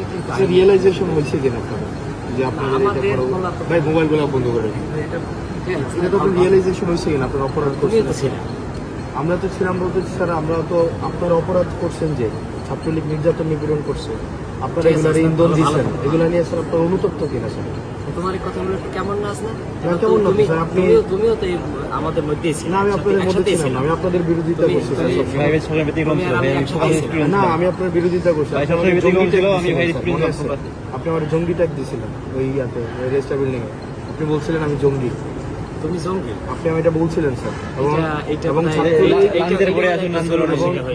থেকে কিন্তু রিয়েলাইজেশন হয়েছে কিনা আপনারা যে আপনাদের ভাই মোবাইলগুলো বন্ধ করে রাখুন। এটা তো রিয়েলাইজেশন হয়েছে কিনা আপনারা অপরাধ করছেন? আমরা তো ছিলাম বলতে স্যার, আমরা তো আপনারা অপরাধ করছেন যে ছাত্রলীগ নির্যাতন নিপীড়ন করছে, আপনারা এগুলার ইন্ধন দিচ্ছেন, এগুলা নিয়ে স্যার আপনার অনুতপ্ত কিনা স্যার? তোমার এই কথাগুলো কেমন না আসলে? কেমন না স্যার? তুমিও তো আমাদের মধ্যে না, আমি আপনাদের মধ্যে ছিলাম না, আমি আপনাদের বিরোধিতা করছি স্যার। না, আমি আপনার বিরোধিতা করছি। আপনি আমার জঙ্গি ট্যাগ দিয়েছিলেন ওই ইয়াতে রেস্টা বিল্ডিং এ, আপনি বলছিলেন আমি জঙ্গি। তুমি জঙ্গি? আপনি আমি এটা বলছিলেন স্যার। এবং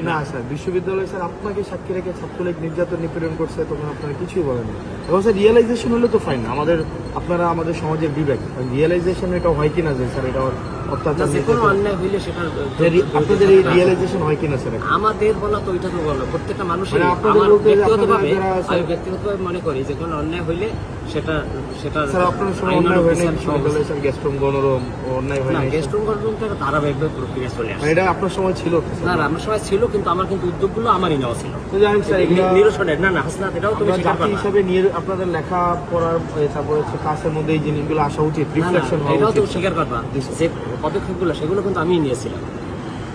না স্যার, বিশ্ববিদ্যালয় স্যার আপনাকে সাক্ষী রেখে ছাত্রলীগ নির্যাতন নিপীড়ন করছে, তখন আপনারা কিছুই বলেন না। এবং স্যার রিয়েলাইজেশন হলে তো ফাইন, আপনারা আমাদের সমাজের বিবেক, রিয়েলাইজেশন এটা হয় কিনা যে স্যার এটা অত্যাচার, কোনো অন্যায় হইলে সেটা আপনাদের এই রিয়েলাইজেশন হয় কিনা স্যার? আমাদের বলা তো ওইটা তো বলো, প্রত্যেকটা মানুষের ব্যক্তিগতভাবে মনে করি যে কোনো অন্যায় হইলে সেটা স্যার আপনার সময় অন্যায় হয় না বিশ্ববিদ্যালয় স্যার, গেস্টরুম গণরুম অন্যায় হয় না? গেস্টরুম গণরুমটা ধারাবাহিকভাবে প্রক্রিয়া চলে আসে। এটা আপনার সময় ছিল? না, আমার সময় ছিল, কিন্তু আমার কিন্তু উদ্যোগগুলো আমারই নেওয়া ছিল। তো জানেন স্যার নিরসনের না হাসনাত, এটাও তুমি জাতি হিসাবে আপনাদের লেখা পড়ার তারপরে হচ্ছে ক্লাসের মধ্যে এই জিনিসগুলো আসা উচিত, রিফ্লেকশন হওয়া উচিত। এটাও তুমি স্বীকার করবা যে পদক্ষেপগুলো সেগুলো কিন্তু আমিই নিয়েছিলাম।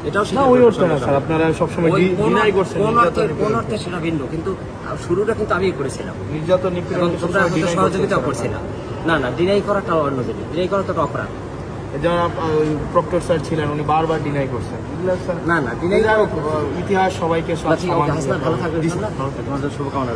এটাও না, ওই অর্থে না স্যার, আপনারা সবসময় ডিনাই করছেন। কোন অর্থে সেটা ভিন্ন, কিন্তু শুরুটা কিন্তু আমিই করেছিলাম। নির্যাতন নিপীড়ন তোমরা সহযোগিতা করছিলাম। না, ডিনাই করাটা অন্য জিনিস, ডিনাই করা তো অপরাধ। যারা প্রক্টর স্যার ছিলেন উনি বারবার ডিনাই করছেন। না, ডিনাই ইতিহাস সবাইকে ভালো থাকবে, তোমাদের শুভকামনা।